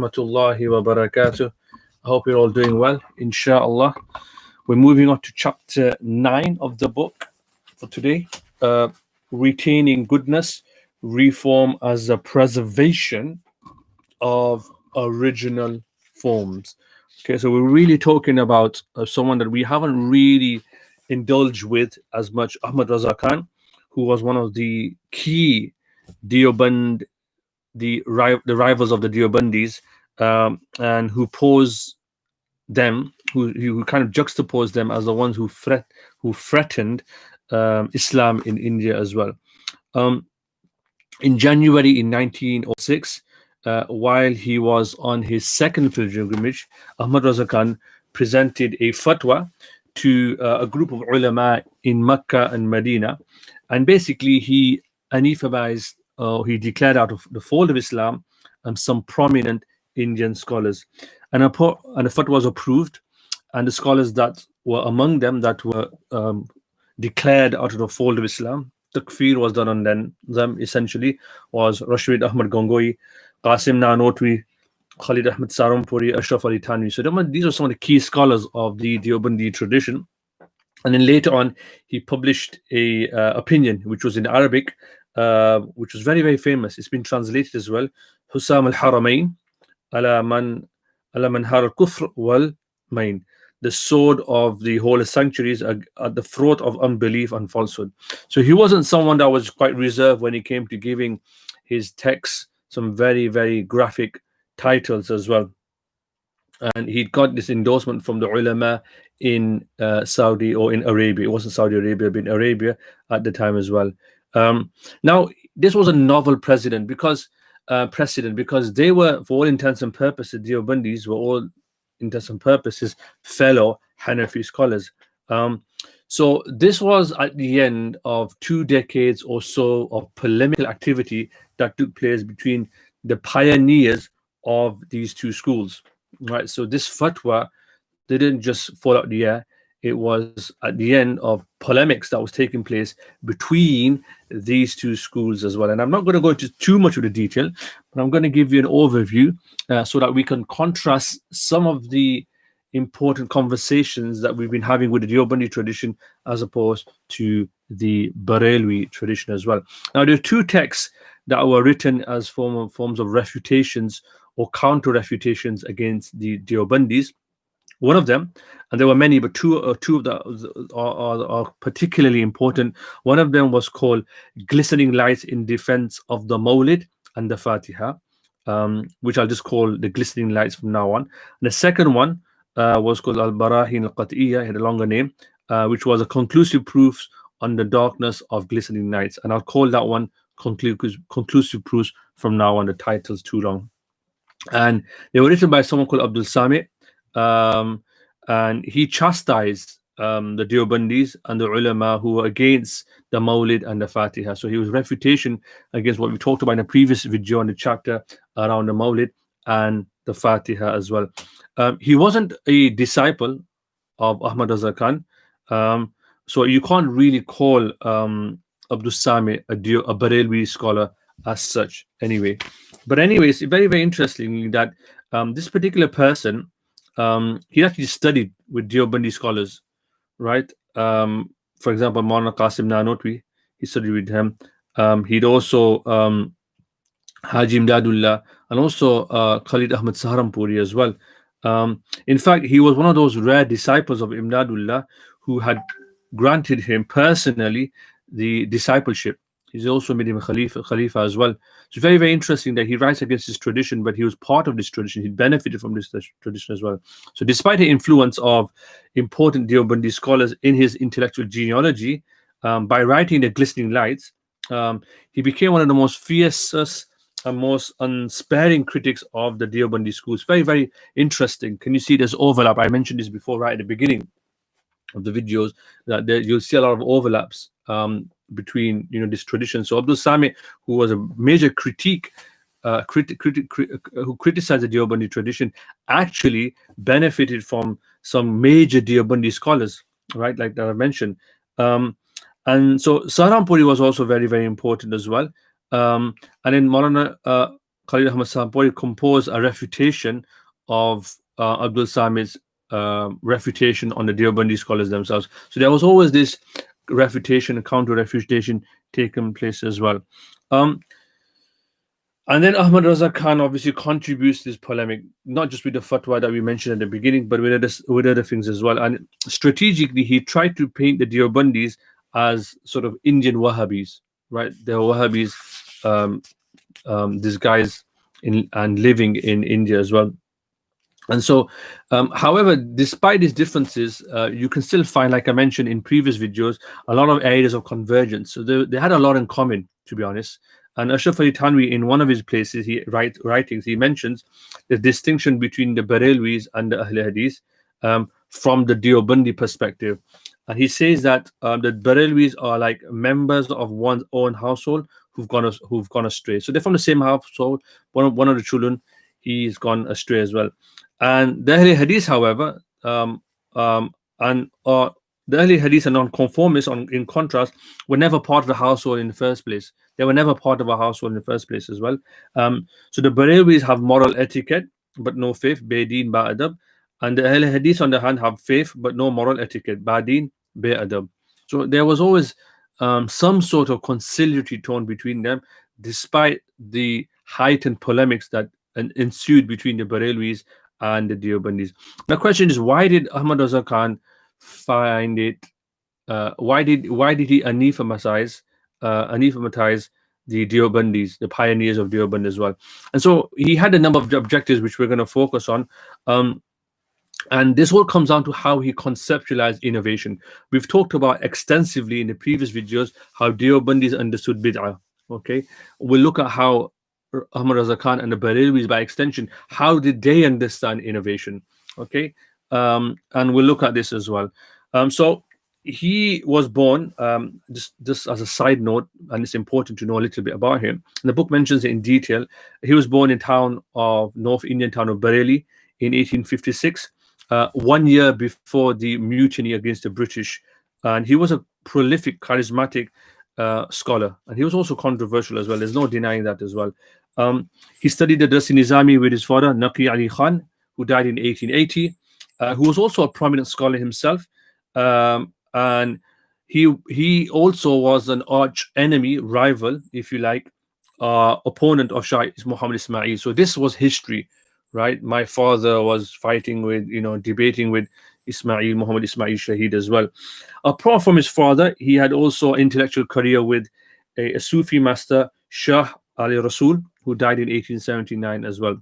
Rahmatullahi wa barakatuh. I hope you're all doing well, inshallah. We're moving on to chapter 9 of the book for today. Retaining goodness, reform as a preservation of original forms. Okay, so we're really talking about someone that we haven't really indulged with as much, Ahmad Raza Khan, who was one of the key Deoband, the rivals of the Deobandis, and who pose them, who kind of juxtapose them as the ones who threatened Islam in India as well. Um, in January in 1906, while he was on his second pilgrimage, Ahmad Raza Khan presented a fatwa to a group of ulama in Mecca and Medina, and basically he anathematized, he declared out of the fold of Islam some prominent Indian scholars, and the fatwa was approved, and the scholars that were among them that were declared out of the fold of Islam, takfir was done on them essentially, was Rashid Ahmad Gangoi, Qasim Nanotwi, Khalid Ahmad Sarampuri, Ashraf Ali Thanvi. So these are some of the key scholars of the Deobandi tradition. And then later on, he published a opinion which was in Arabic, which was very, very famous. It's been translated as well. Husam al-Haramain ala man har al-kufr wal main. The sword of the holy sanctuaries at the throat of unbelief and falsehood. So he wasn't someone that was quite reserved when it came to giving his texts some very, very graphic titles as well. And he got this endorsement from the ulama in Saudi, or in Arabia. It wasn't Saudi Arabia, but in Arabia at the time as well. Now, this was a novel precedent because they were, for all intents and purposes, the Deobandis were all intents and purposes fellow Hanafi scholars. So this was at the end of 2 decades or so of polemical activity that took place between the pioneers of these two schools. Right, so this fatwa didn't just fall out the air. It was at the end of polemics that was taking place between these two schools as well. And I'm not going to go into too much of the detail, but I'm going to give you an overview so that we can contrast some of the important conversations that we've been having with the Deobandi tradition as opposed to the Barelwi tradition as well. Now, there are 2 texts that were written as forms of refutations or counter-refutations against the Deobandis. One of them, and there were many, but two of the are particularly important. One of them was called Glistening Lights in Defense of the Mawlid and the Fatiha, which I'll just call the Glistening Lights from now on. And the second one was called Al-Barahin Al-Qat'iyya, had a longer name, which was a conclusive proofs on the darkness of glistening lights. And I'll call that one conclusive proofs from now on. The title's too long. And they were written by someone called Abdul Sami, and he chastised the Deobandis and the ulama who were against the Mawlid and the Fatiha. So he was refutation against what we talked about in a previous video on the chapter around the Mawlid and the Fatiha as well. He wasn't a disciple of Ahmad Raza Khan, so you can't really call Abdul Sami a Barelwi scholar as such anyway. But anyways, very, very interestingly that this particular person, he actually studied with Deobandi scholars, right? For example, Maulana Qasim Nanotwi, he studied with him. He'd also Haji Imdadullah, and also Khalid Ahmad Saharampuri as well. In fact, he was one of those rare disciples of Imdadullah who had granted him personally the discipleship. He's also made him a Khalifa as well. So it's very, very interesting that he writes against this tradition, but he was part of this tradition. He benefited from this tradition as well. So despite the influence of important Deobandi scholars in his intellectual genealogy, by writing the Glistening Lights, he became one of the most fiercest and most unsparing critics of the Deobandi schools. Very, very interesting. Can you see there's overlap? I mentioned this before right at the beginning of the videos, that you'll see a lot of overlaps between this tradition. So Abdul Sami, who was a major who criticized the Deobandi tradition, actually benefited from some major Deobandi scholars, right, like that I mentioned. And so Saharampuri was also very, very important as well. And then Maulana Khalid Ahmad Sampuri composed a refutation of Abdul Samid's refutation on the Deobandi scholars themselves. So there was always this refutation and counter-refutation taking place as well. And then Ahmad Raza Khan obviously contributes to this polemic, not just with the fatwa that we mentioned at the beginning, but with other things as well. And strategically, he tried to paint the Deobandis as sort of Indian Wahhabis, right? They're Wahhabis disguised and living in India as well. And so, however, despite these differences, you can still find, like I mentioned in previous videos, a lot of areas of convergence. So they had a lot in common, to be honest. And Ashraf Ali Thanwi, in one of his places, writings, he mentions the distinction between the Barelwis and the Ahl Hadith from the Deobandi perspective. And he says that the Barelwis are like members of one's own household who've gone astray. So they're from the same household. One of the children, he's gone astray as well. And the Ahl Hadith, however, the Ahl Hadith and non-conformists, in contrast, were never part of the household in the first place. They were never part of a household in the first place as well. So the Barelwis have moral etiquette, but no faith, Ba-Deen, Ba-Adab. And the Ahl Hadith, on the hand, have faith, but no moral etiquette, Ba-Deen, Ba-Adab. So there was always some sort of conciliatory tone between them, despite the heightened polemics that ensued between the Barelwis and the Deobandis. The question is, why did Ahmad Raza Khan find it? Why did he anathematize the Deobandis, the pioneers of Deoband as well? And so he had a number of objectives which we're going to focus on. And this all comes down to how he conceptualized innovation. We've talked about extensively in the previous videos how Deobandis understood bid'ah. Okay, we'll look at how Ahmad Raza Khan and the Barelwis, by extension, how did they understand innovation? Okay, and we'll look at this as well. So he was born, just as a side note, and it's important to know a little bit about him. And the book mentions it in detail. He was born in North Indian town of Bareilly in 1856, 1 year before the mutiny against the British. And he was a prolific, charismatic scholar, and he was also controversial as well. There's no denying that as well. He studied the Darsi Nizami with his father, Naqi Ali Khan, who died in 1880, who was also a prominent scholar himself. And he also was an arch enemy, rival, if you like, opponent of Shah Muhammad Ismail. So this was history, right? My father was fighting with, debating with Muhammad Ismail Shahid as well. Apart from his father, he had also an intellectual career with a Sufi master, Shah Ali Rasul, who died in 1879 as well.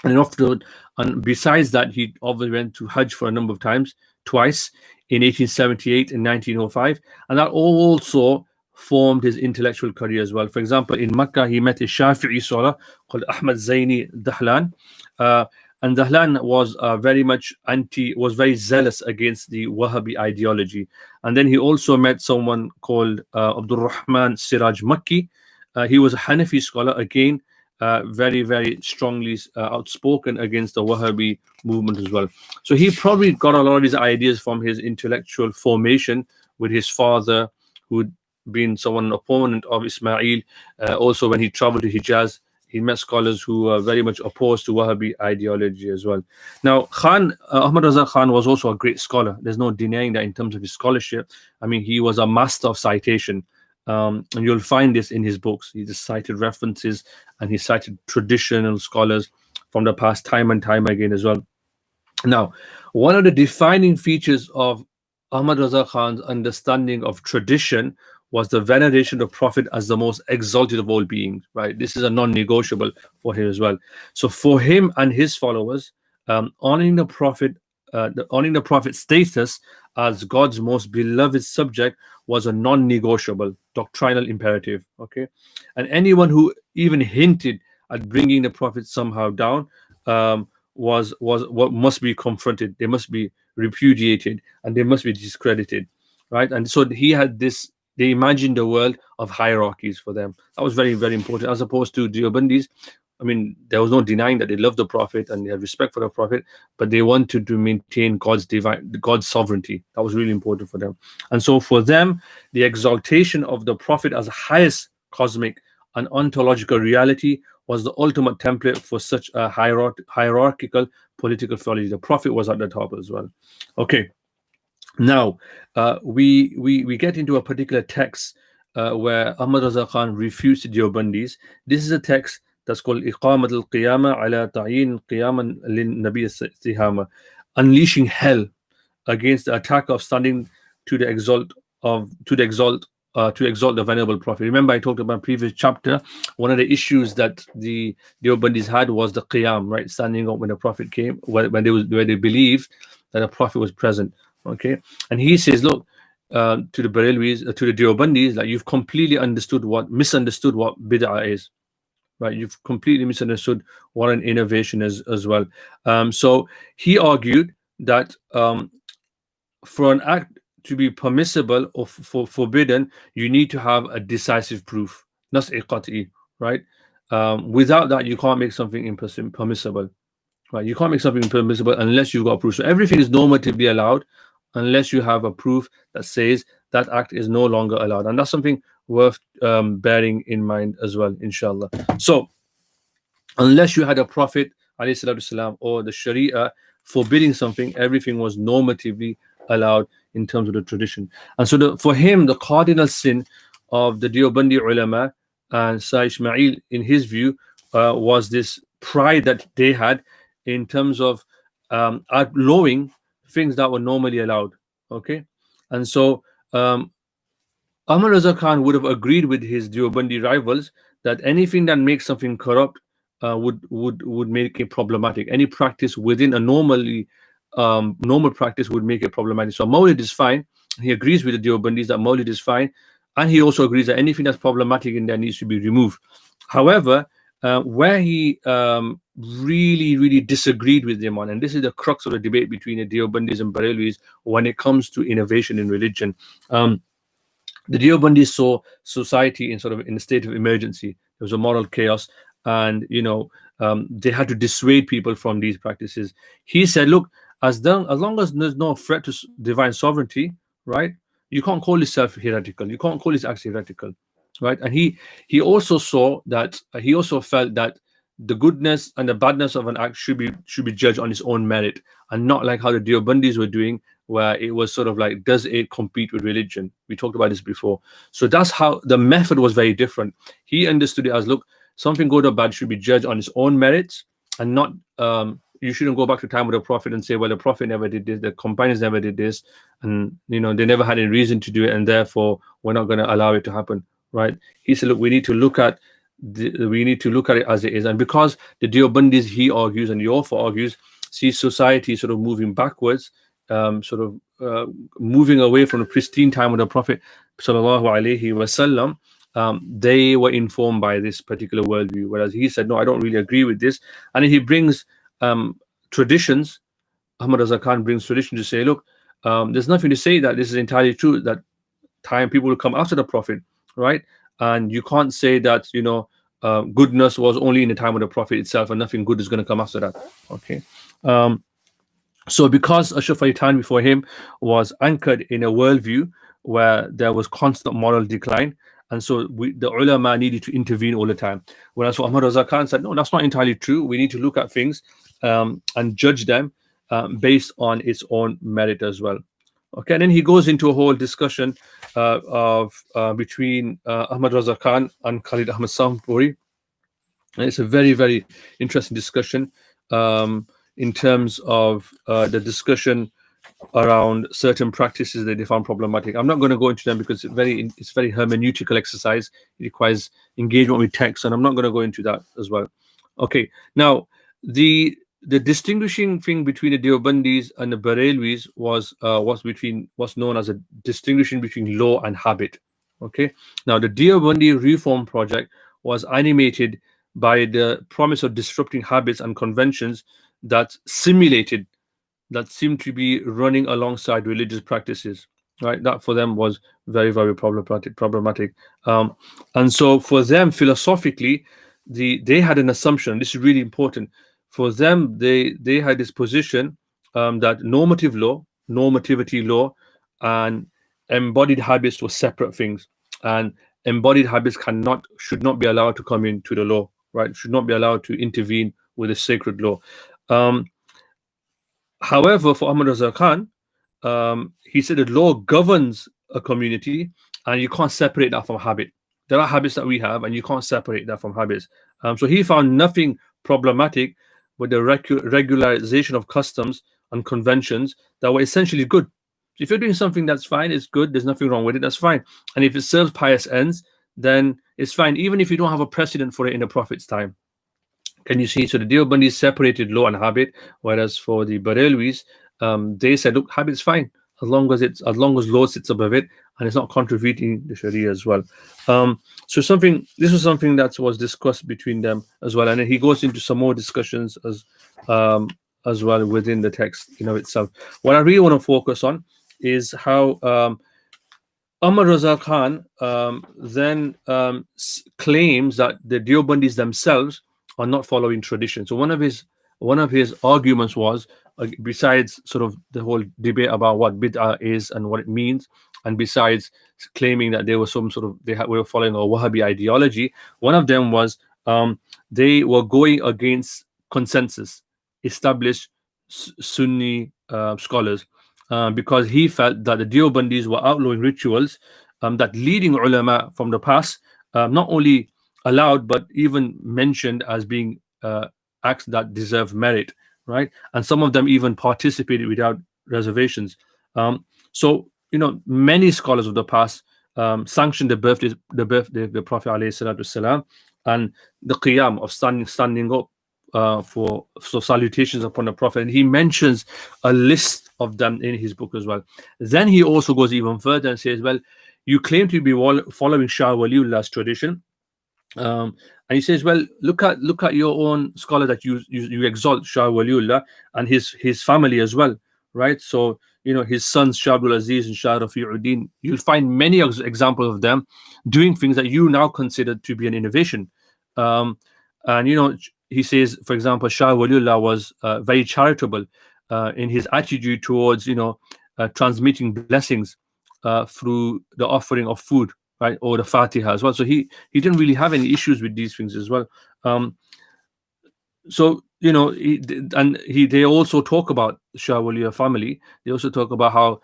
And besides that, he obviously went to Hajj for a number of times, twice, in 1878 and 1905, and that also formed his intellectual career as well. For example, in Mecca, he met a Shafi'i scholar called Ahmad Zaini Dahlan, and Dahlan was was very zealous against the Wahhabi ideology. And then he also met someone called Abdul Rahman Siraj Makki. He was a Hanafi scholar, again, very, very strongly outspoken against the Wahhabi movement as well. So he probably got a lot of his ideas from his intellectual formation with his father, who'd been an opponent of Ismail. Also, when he traveled to Hijaz, he met scholars who were very much opposed to Wahhabi ideology as well. Now, Ahmad Raza Khan was also a great scholar. There's no denying that in terms of his scholarship. I mean, he was a master of citation. And you'll find this in his books. He just cited references, and he cited traditional scholars from the past time and time again as well. Now, one of the defining features of Ahmad Raza Khan's understanding of tradition was the veneration of the Prophet as the most exalted of all beings, right? This is a non-negotiable for him as well. So for him and his followers, honoring the Prophet's status as God's most beloved subject was a non-negotiable doctrinal imperative. Okay, and anyone who even hinted at bringing the Prophet somehow down was what must be confronted. They must be repudiated, and they must be discredited, right? And so he had this. They imagined a world of hierarchies for them. That was very, very important, as opposed to Deobandis. I mean, there was no denying that they loved the Prophet and they had respect for the Prophet, but they wanted to maintain God's sovereignty. That was really important for them. And so for them, the exaltation of the Prophet as the highest cosmic and ontological reality was the ultimate template for such a hierarchical political theology. The Prophet was at the top as well. Okay, now we get into a particular text where Ahmad Raza Khan refused the Deobandis. This is a text that's called Iqamat al-Qiyamah ala ta'yin qiyaman lin-Nabi Istihama, unleashing hell against the attack of standing to the exalt to exalt the venerable Prophet. Remember, I talked about previous chapter. One of the issues that the Deobandis had was the qiyam, right, standing up when the Prophet came, when they believed that the Prophet was present. Okay, and he says, look, to the Barelwis, to the Deobandis, like, you've completely misunderstood what bid'ah is, right? You've completely misunderstood what an innovation is as well. So he argued that for an act to be permissible or forbidden, you need to have a decisive proof. That's qat'i, right? Without that, you can't make something permissible, right? You can't make something permissible unless you've got proof. So everything is normatively allowed unless you have a proof that says that act is no longer allowed, and that's something worth bearing in mind as well, inshallah. So unless you had a Prophet والسلام, or the Sharia forbidding something, everything was normatively allowed in terms of the tradition. And so for him, the cardinal sin of the Deobandi ulama and Sa Ismail, in his view, was this pride that they had in terms of outlawing things that were normally allowed. Okay, and so Ahmad Raza Khan would have agreed with his Deobandi rivals that anything that makes something corrupt would make it problematic. Any practice within a normal practice would make it problematic. So Mawlid is fine. He agrees with the Deobandis that Mawlid is fine, and he also agrees that anything that's problematic in there needs to be removed. However, where he really disagreed with them on, and this is the crux of the debate between the Deobandis and Barelwis when it comes to innovation in religion. The Deobandis saw society in a state of emergency. There was a moral chaos, and they had to dissuade people from these practices. He said, look, as long as there's no threat to divine sovereignty, right, you can't call yourself heretical, you can't call this act heretical, right? And he also saw that he also felt that the goodness and the badness of an act should be judged on its own merit, and not like how the Deobandis were doing, where it was sort of like, does it compete with religion? We talked about this before. So that's how the method was very different. He understood it as, look, something good or bad should be judged on its own merits, and not you shouldn't go back to time with the Prophet and say, well, the Prophet never did this, the companions never did this, and they never had any reason to do it, and therefore we're not going to allow it to happen, right? He said, look, we need to look at it as it is. And because the Deobandis, he argues, and Yofa argues, see society sort of moving backwards, moving away from the pristine time of the Prophet sallallahu alaihi wasallam, they were informed by this particular worldview, whereas he said, no, I don't really agree with this. And he brings traditions. Ahmad Raza Khan brings tradition to say, look, there's nothing to say that this is entirely true, that time people will come after the Prophet, right? And you can't say that goodness was only in the time of the Prophet itself, and nothing good is going to come after that. Okay, so because Ashraf Ali Thanvi before him was anchored in a worldview where there was constant moral decline, and so the ulama needed to intervene all the time. Whereas Ahmad Raza Khan said, no, that's not entirely true. We need to look at things and judge them based on its own merit as well. Okay, and then he goes into a whole discussion between Ahmad Raza Khan and Khalid Ahmad Sampuri. And it's a very interesting discussion in terms of the discussion around certain practices that they found problematic. I'm not going to go into them because it's very hermeneutical exercise. It requires engagement with text, and I'm not going to go into that as well. Okay, now the distinguishing thing between the Deobandis and the Barelwis was what's known as a distinguishing between law and habit. Okay, now the Deobandi Reform Project was animated by the promise of disrupting habits and conventions that seemed to be running alongside religious practices, right? That for them was very problematic. And so for them, philosophically, they had an assumption. This is really important. For them, they had this position that normativity law, and embodied habits were separate things, and embodied habits should not be allowed to come into the law, right? Should not be allowed to intervene with a sacred law. However, for Ahmad Raza Khan, he said the law governs a community, and you can't separate that from habit. There are habits that we have, and you can't separate that from habits. So he found nothing problematic with the regularization of customs and conventions that were essentially good. If you're doing something that's fine, it's good, there's nothing wrong with it, that's fine. And if it serves pious ends, then it's fine, even if you don't have a precedent for it in the Prophet's time. Can you see? So the Deobandis separated law and habit, whereas for the Barelwis, they said, look, habit's fine as long as law sits above it and it's not contributing the Sharia as well. So this was something that was discussed between them as well, and then he goes into some more discussions as well within the text itself. What I really want to focus on is how Ahmad Raza Khan then claims that the Deobandis themselves are not following tradition. So one of his arguments was, besides sort of the whole debate about what bid'ah is and what it means, and besides claiming that they were were following a Wahhabi ideology, one of them was they were going against consensus established Sunni scholars, because he felt that the Deobandis were outlawing rituals that leading ulama from the past not only allowed but even mentioned as being acts that deserve merit, right? And some of them even participated without reservations. So many scholars of the past sanctioned the birthday of the Prophet ﷺ, and the qiyam of standing up for salutations upon the Prophet, and he mentions a list of them in his book as well. Then he also goes even further and says, well, you claim to be following Shah Waliullah's tradition, and he says, well, look at your own scholar that you exalt, Shah Waliullah, and his family as well, right? So his sons Shah Abdul Aziz and Shah Rafi'uddin, you'll find many examples of them doing things that you now consider to be an innovation. And he says, for example, Shah Waliullah was very charitable in his attitude towards transmitting blessings through the offering of food, right, or the Fatiha as well. So he didn't really have any issues with these things as well. So they also talk about Shah Waliullah family. They also talk about how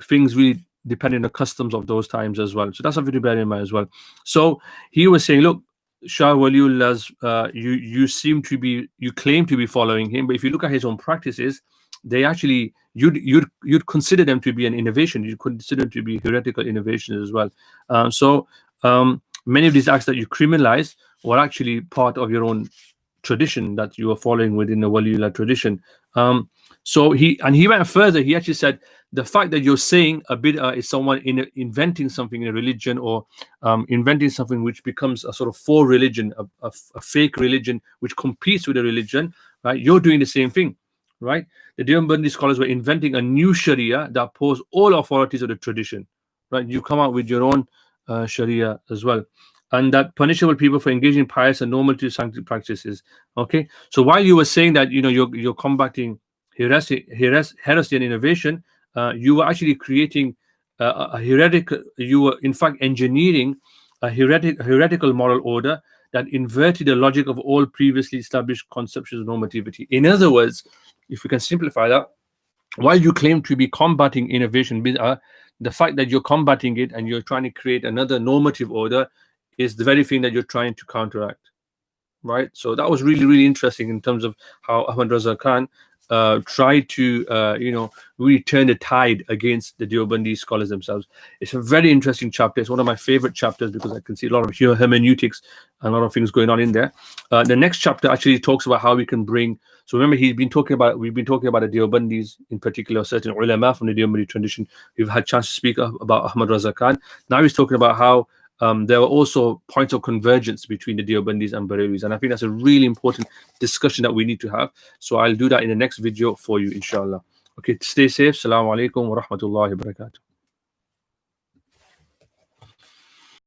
things really depend on the customs of those times as well. So that's something to bear in mind as well. So he was saying, look, Shah Waliullah's you claim to be following him, but if you look at his own practices, they actually you'd consider them to be an innovation. You'd consider them to be heretical innovations as well. So many of these acts that you criminalize were actually part of your own tradition that you are following within the Waliullah tradition. So he went further. He actually said the fact that you're saying a bid'ah is someone inventing something in a religion, or inventing something which becomes a sort of faux religion, a fake religion which competes with a religion, right? You're doing the same thing, right? The Deobandi scholars were inventing a new Sharia that opposed all authorities of the tradition, right? You come out with your own Sharia as well, and that punishable people for engaging in pious and normative scientific practices. Okay, so while you were saying that you're combating heresy and innovation, you were actually creating a heretical. You were in fact engineering a heretical moral order that inverted the logic of all previously established conceptions of normativity. In other words, if we can simplify that, while you claim to be combating innovation, the fact that you're combating it and you're trying to create another normative order is the very thing that you're trying to counteract, right? So that was really, really interesting in terms of how Ahmad Raza Khan tried to really turn the tide against the Deobandi scholars themselves. It's a very interesting chapter. It's one of my favorite chapters because I can see a lot of hermeneutics and a lot of things going on in there. The next chapter actually talks about how we can bring. So remember, we've been talking about the Deobandis, in particular certain ulama from the Deobandi tradition. We've had a chance to speak about Ahmad Raza Khan. Now he's talking about how there were also points of convergence between the Deobandis and Barelwis, and I think that's a really important discussion that we need to have. So I'll do that in the next video for you, inshallah. Okay, stay safe. Assalamu alaikum wa rahmatullahi wa barakatuh.